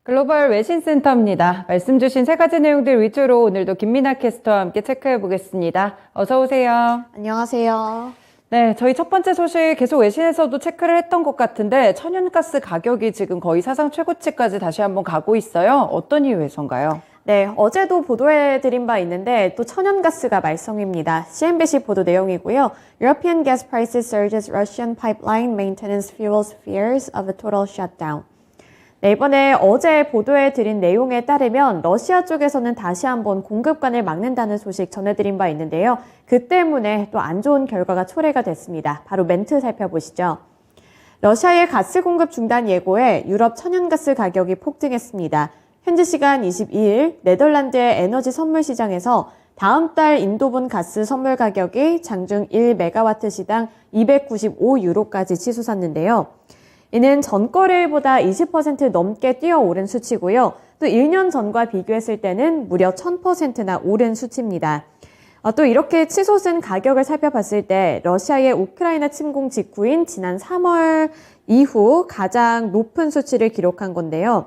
글로벌 외신센터입니다. 말씀 주신 세 가지 내용들 위주로 오늘도 김민아 캐스터와 함께 체크해 보겠습니다. 어서 오세요. 안녕하세요. 네, 저희 첫 번째 소식 계속 외신에서도 체크를 했던 것 같은데 천연가스 가격이 지금 거의 사상 최고치까지 다시 한번 가고 있어요. 어떤 이유에선가요? 네, 어제도 보도해드린 바 있는데 또 천연가스가 말썽입니다. CNBC 보도 내용이고요. European gas prices surges Russian pipeline maintenance fuels fears of a total shutdown. 네, 이번에 어제 보도해드린 내용에 따르면 러시아 쪽에서는 다시 한번 공급관을 막는다는 소식 전해드린 바 있는데요. 그 때문에 또 안 좋은 결과가 초래가 됐습니다. 바로 멘트 살펴보시죠. 러시아의 가스 공급 중단 예고에 유럽 천연가스 가격이 폭등했습니다. 현지 시간 22일 네덜란드의 에너지 선물 시장에서 다음 달 인도분 가스 선물 가격이 장중 1메가와트 시당 295유로까지 치솟았는데요. 이는 전거래일보다 20% 넘게 뛰어오른 수치고요. 또 1년 전과 비교했을 때는 무려 1000%나 오른 수치입니다. 또 이렇게 치솟은 가격을 살펴봤을 때 러시아의 우크라이나 침공 직후인 지난 3월 이후 가장 높은 수치를 기록한 건데요.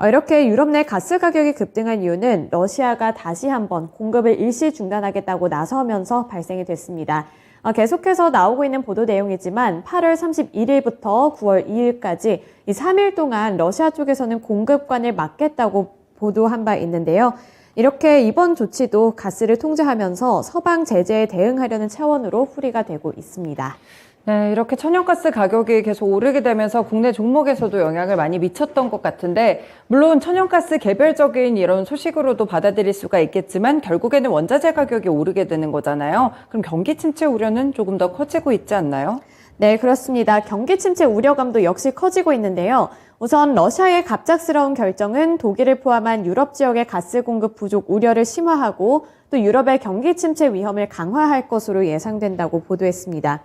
이렇게 유럽 내 가스 가격이 급등한 이유는 러시아가 다시 한번 공급을 일시 중단하겠다고 나서면서 발생이 됐습니다. 계속해서 나오고 있는 보도 내용이지만 8월 31일부터 9월 2일까지 이 3일 동안 러시아 쪽에서는 공급관을 막겠다고 보도한 바 있는데요. 이렇게 이번 조치도 가스를 통제하면서 서방 제재에 대응하려는 차원으로 풀이가 되고 있습니다. 네, 이렇게 천연가스 가격이 계속 오르게 되면서 국내 종목에서도 영향을 많이 미쳤던 것 같은데 물론 천연가스 개별적인 이런 소식으로도 받아들일 수가 있겠지만 결국에는 원자재 가격이 오르게 되는 거잖아요. 그럼 경기 침체 우려는 조금 더 커지고 있지 않나요? 네, 그렇습니다. 경기 침체 우려감도 역시 커지고 있는데요. 우선 러시아의 갑작스러운 결정은 독일을 포함한 유럽 지역의 가스 공급 부족 우려를 심화하고 또 유럽의 경기 침체 위험을 강화할 것으로 예상된다고 보도했습니다.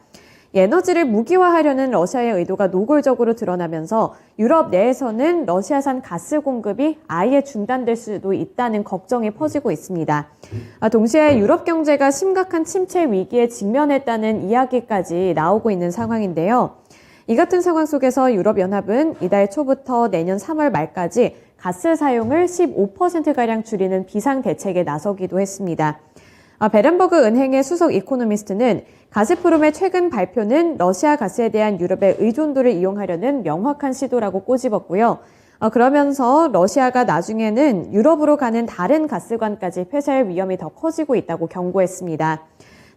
에너지를 무기화하려는 러시아의 의도가 노골적으로 드러나면서 유럽 내에서는 러시아산 가스 공급이 아예 중단될 수도 있다는 걱정이 퍼지고 있습니다. 동시에 유럽 경제가 심각한 침체 위기에 직면했다는 이야기까지 나오고 있는 상황인데요. 이 같은 상황 속에서 유럽연합은 이달 초부터 내년 3월 말까지 가스 사용을 15%가량 줄이는 비상대책에 나서기도 했습니다. 베른버그 은행의 수석 이코노미스트는 가스프롬의 최근 발표는 러시아 가스에 대한 유럽의 의존도를 이용하려는 명확한 시도라고 꼬집었고요. 그러면서 러시아가 나중에는 유럽으로 가는 다른 가스관까지 폐쇄할 위험이 더 커지고 있다고 경고했습니다.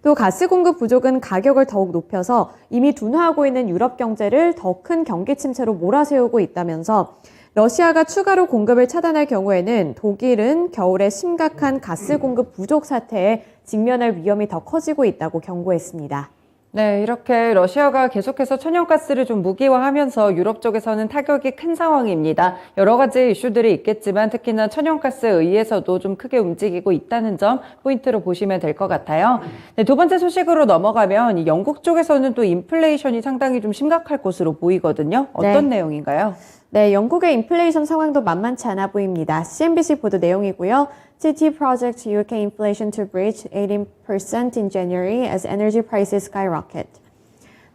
또 가스 공급 부족은 가격을 더욱 높여서 이미 둔화하고 있는 유럽 경제를 더 큰 경기 침체로 몰아세우고 있다면서 러시아가 추가로 공급을 차단할 경우에는 독일은 겨울에 심각한 가스 공급 부족 사태에 직면할 위험이 더 커지고 있다고 경고했습니다. 네, 이렇게 러시아가 계속해서 천연가스를 좀 무기화하면서 유럽 쪽에서는 타격이 큰 상황입니다. 여러 가지 이슈들이 있겠지만 특히나 천연가스에 의해서도 좀 크게 움직이고 있다는 점 포인트로 보시면 될 것 같아요. 네, 두 번째 소식으로 넘어가면 이 영국 쪽에서는 또 인플레이션이 상당히 좀 심각할 것으로 보이거든요. 어떤 내용인가요? 네, 영국의 인플레이션 상황도 만만치 않아 보입니다. CNBC 보도 내용이고요. City projects UK inflation to breach 18% in January as energy prices skyrocket.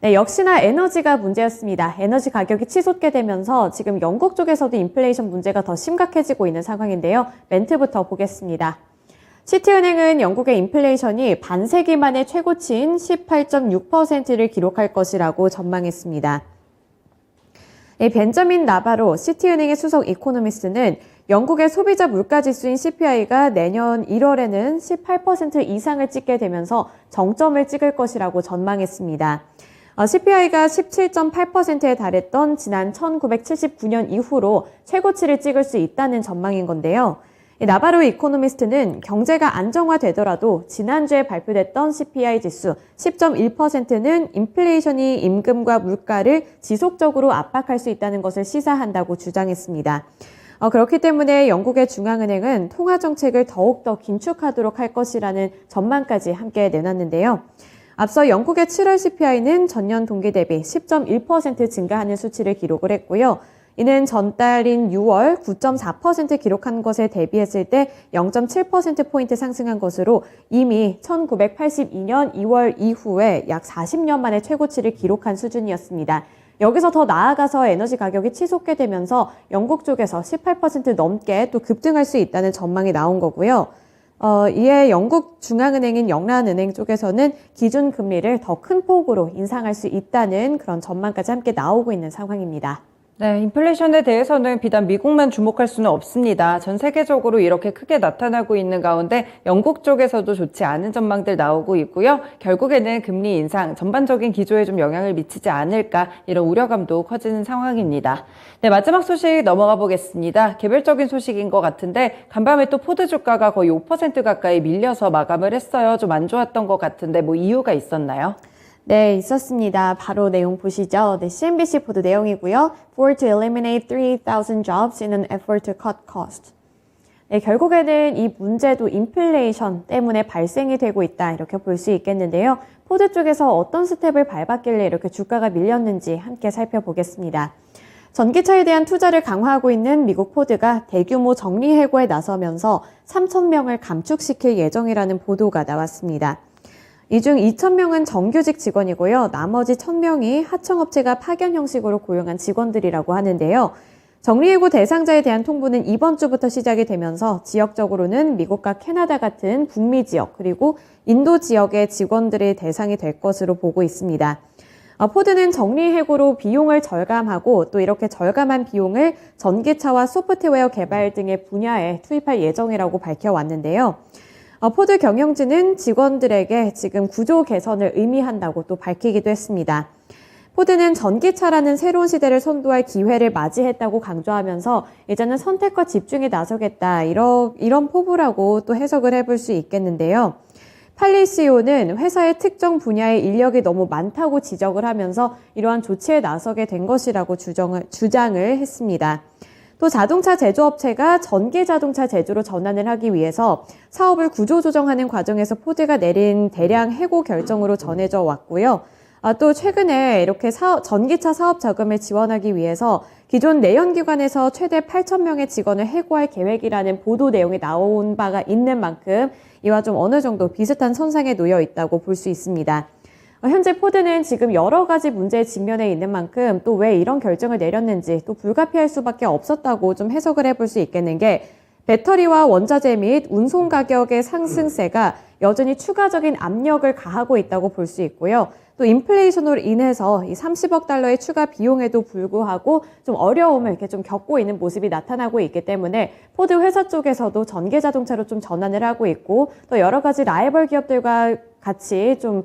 네, 역시나 에너지가 문제였습니다. 에너지 가격이 치솟게 되면서 지금 영국 쪽에서도 인플레이션 문제가 더 심각해지고 있는 상황인데요. 멘트부터 보겠습니다. 시티은행은 영국의 인플레이션이 반세기 만에 최고치인 18.6%를 기록할 것이라고 전망했습니다. 벤저민 나바로 시티은행의 수석 이코노미스트는 영국의 소비자 물가지수인 CPI가 내년 1월에는 18% 이상을 찍게 되면서 정점을 찍을 것이라고 전망했습니다. CPI가 17.8%에 달했던 지난 1979년 이후로 최고치를 찍을 수 있다는 전망인 건데요. 나바로 이코노미스트는 경제가 안정화되더라도 지난주에 발표됐던 CPI 지수 10.1%는 인플레이션이 임금과 물가를 지속적으로 압박할 수 있다는 것을 시사한다고 주장했습니다. 그렇기 때문에 영국의 중앙은행은 통화정책을 더욱더 긴축하도록 할 것이라는 전망까지 함께 내놨는데요. 앞서 영국의 7월 CPI는 전년 동기 대비 10.1% 증가하는 수치를 기록을 했고요. 이는 전달인 6월 9.4% 기록한 것에 대비했을 때 0.7%포인트 상승한 것으로 이미 1982년 2월 이후에 약 40년 만에 최고치를 기록한 수준이었습니다. 여기서 더 나아가서 에너지 가격이 치솟게 되면서 영국 쪽에서 18% 넘게 또 급등할 수 있다는 전망이 나온 거고요. 이에 영국 중앙은행인 영란은행 쪽에서는 기준 금리를 더 큰 폭으로 인상할 수 있다는 그런 전망까지 함께 나오고 있는 상황입니다. 네, 인플레이션에 대해서는 비단 미국만 주목할 수는 없습니다. 전 세계적으로 이렇게 크게 나타나고 있는 가운데 영국 쪽에서도 좋지 않은 전망들 나오고 있고요. 결국에는 금리 인상, 전반적인 기조에 좀 영향을 미치지 않을까 이런 우려감도 커지는 상황입니다. 네, 마지막 소식 넘어가 보겠습니다. 개별적인 소식인 것 같은데 간밤에 또 포드 주가가 거의 5% 가까이 밀려서 마감을 했어요. 좀 안 좋았던 것 같은데 뭐 이유가 있었나요? 네, 있었습니다. 바로 내용 보시죠. 네, CNBC 보도 내용이고요. Ford to eliminate 3,000 jobs in an effort to cut cost. 네, 결국에는 이 문제도 인플레이션 때문에 발생이 되고 있다 이렇게 볼 수 있겠는데요. 포드 쪽에서 어떤 스텝을 밟았길래 이렇게 주가가 밀렸는지 함께 살펴보겠습니다. 전기차에 대한 투자를 강화하고 있는 미국 포드가 대규모 정리 해고에 나서면서 3,000명을 감축시킬 예정이라는 보도가 나왔습니다. 이 중 2,000명은 정규직 직원이고요. 나머지 1,000명이 하청업체가 파견 형식으로 고용한 직원들이라고 하는데요. 정리해고 대상자에 대한 통보는 이번 주부터 시작이 되면서 지역적으로는 미국과 캐나다 같은 북미 지역 그리고 인도 지역의 직원들의 대상이 될 것으로 보고 있습니다. 포드는 정리해고로 비용을 절감하고 또 이렇게 절감한 비용을 전기차와 소프트웨어 개발 등의 분야에 투입할 예정이라고 밝혀왔는데요. 포드 경영진은 직원들에게 지금 구조 개선을 의미한다고 또 밝히기도 했습니다. 포드는 전기차라는 새로운 시대를 선도할 기회를 맞이했다고 강조하면서 이제는 선택과 집중에 나서겠다 이런 포부라고 또 해석을 해볼 수 있겠는데요. 팔리 CEO는 회사의 특정 분야의 인력이 너무 많다고 지적을 하면서 이러한 조치에 나서게 된 것이라고 주장을 했습니다. 또 자동차 제조업체가 전기 자동차 제조로 전환을 하기 위해서 사업을 구조조정하는 과정에서 포드가 내린 대량 해고 결정으로 전해져 왔고요. 또 최근에 이렇게 전기차 사업 자금을 지원하기 위해서 기존 내연기관에서 최대 8,000명의 직원을 해고할 계획이라는 보도 내용이 나온 바가 있는 만큼 이와 좀 어느 정도 비슷한 선상에 놓여 있다고 볼 수 있습니다. 현재 포드는 지금 여러 가지 문제에 직면해 있는 만큼 또 왜 이런 결정을 내렸는지 또 불가피할 수밖에 없었다고 좀 해석을 해볼 수 있겠는 게 배터리와 원자재 및 운송 가격의 상승세가 여전히 추가적인 압력을 가하고 있다고 볼 수 있고요. 또 인플레이션으로 인해서 이 30억 달러의 추가 비용에도 불구하고 좀 어려움을 이렇게 좀 겪고 있는 모습이 나타나고 있기 때문에 포드 회사 쪽에서도 전기 자동차로 좀 전환을 하고 있고 또 여러 가지 라이벌 기업들과 같이 좀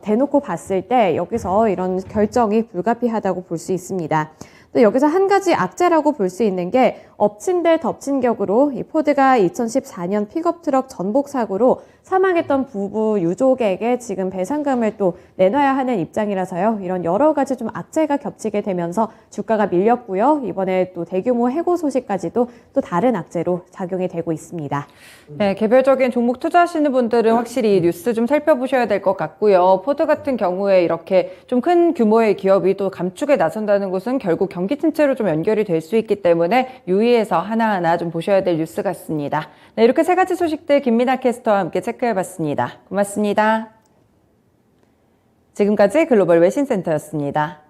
대놓고 봤을 때 여기서 이런 결정이 불가피하다고 볼 수 있습니다. 또 여기서 한 가지 악재라고 볼 수 있는 게 엎친 데 덮친 격으로 이 포드가 2014년 픽업 트럭 전복 사고로 사망했던 부부 유족에게 지금 배상금을 또 내놔야 하는 입장이라서요. 이런 여러 가지 좀 악재가 겹치게 되면서 주가가 밀렸고요. 이번에 또 대규모 해고 소식까지도 또 다른 악재로 작용이 되고 있습니다. 네, 개별적인 종목 투자하시는 분들은 확실히 뉴스 좀 살펴보셔야 될 것 같고요. 포드 같은 경우에 이렇게 좀 큰 규모의 기업이 또 감축에 나선다는 것은 결국 경기 침체로 좀 연결이 될 수 있기 때문에 유의해서 하나하나 좀 보셔야 될 뉴스 같습니다. 네, 이렇게 세 가지 소식들 김민아 캐스터와 함께 체크해봤습니다. 고맙습니다. 지금까지 글로벌 외신센터였습니다.